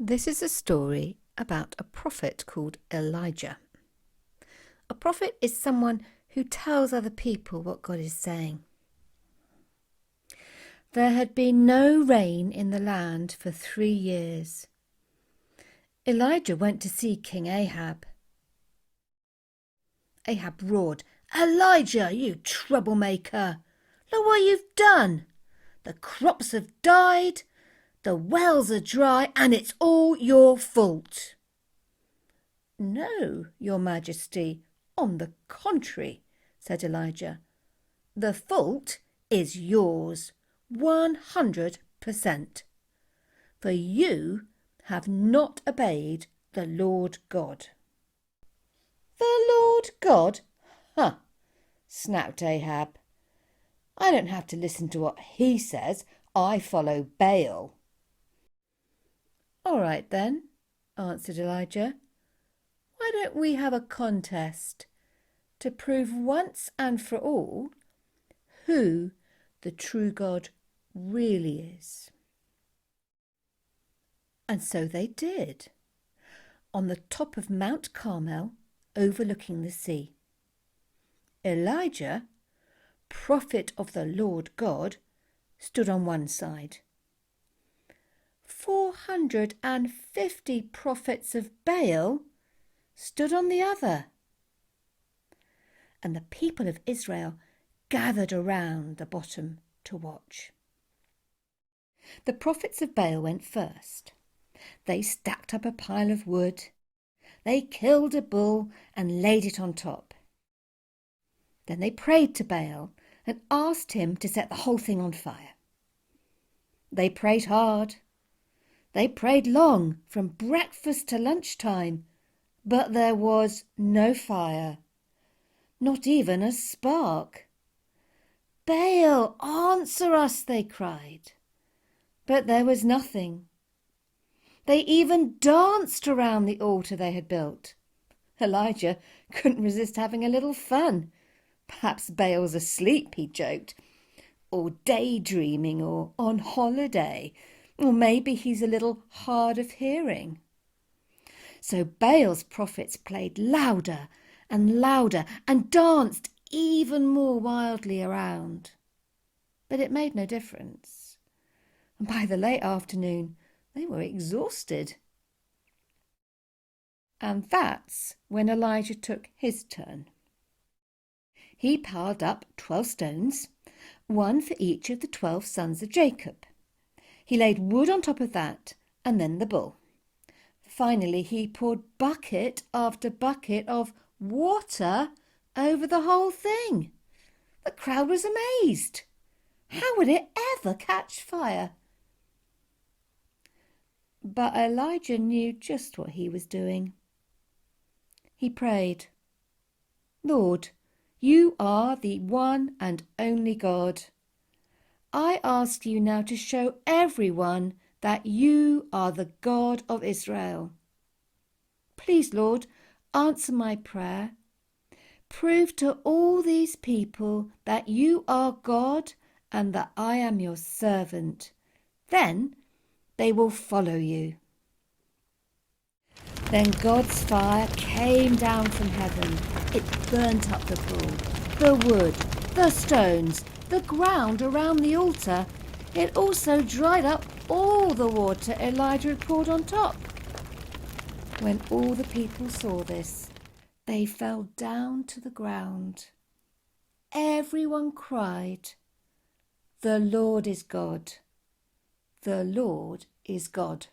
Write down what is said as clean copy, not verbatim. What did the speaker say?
This is a story about a prophet called Elijah. A prophet is someone who tells other people what God is saying. There had been no rain in the land for 3 years. Elijah went to see King Ahab. Ahab roared, "Elijah, you troublemaker! Look what you've done! The crops have died, the wells are dry, and it's all your fault." "No, your majesty, on the contrary," said Elijah. "The fault is yours, 100%, for you have not obeyed the Lord God." "The Lord God? Huh!" snapped Ahab. "I don't have to listen to what he says. I follow Baal." "All right then," answered Elijah. "Why don't we have a contest to prove once and for all who the true God really is?" And so they did, on the top of Mount Carmel, overlooking the sea. Elijah, prophet of the Lord God, stood on one side. 450 prophets of Baal stood on the other. And the people of Israel gathered around the bottom to watch. The prophets of Baal went first. They stacked up a pile of wood. They killed a bull and laid it on top. Then they prayed to Baal and asked him to set the whole thing on fire. They prayed hard. They prayed long, from breakfast to lunchtime, but there was no fire, not even a spark. "Baal, answer us," they cried. But there was nothing. They even danced around the altar they had built. Elijah couldn't resist having a little fun. "Perhaps Baal's asleep," he joked, "or daydreaming, or on holiday, or maybe he's a little hard of hearing." So Baal's prophets played louder and louder and danced even more wildly around. But it made no difference. And by the late afternoon, they were exhausted. And that's when Elijah took his turn. He piled up 12 stones, one for each of the 12 sons of Jacob. He laid wood on top of that, and then the bull. Finally, he poured bucket after bucket of water over the whole thing. The crowd was amazed. How would it ever catch fire? But Elijah knew just what he was doing. He prayed, "Lord, you are the one and only God. I ask you now to show everyone that you are the God of Israel. Please, Lord, answer my prayer. Prove to all these people that you are God and that I am your servant. Then they will follow you." Then God's fire came down from heaven. It burnt up the bull, the wood, the stones, the ground around the altar. It also dried up all the water Elijah had poured on top. When all the people saw this, they fell down to the ground. Everyone cried, "The Lord is God. The Lord is God."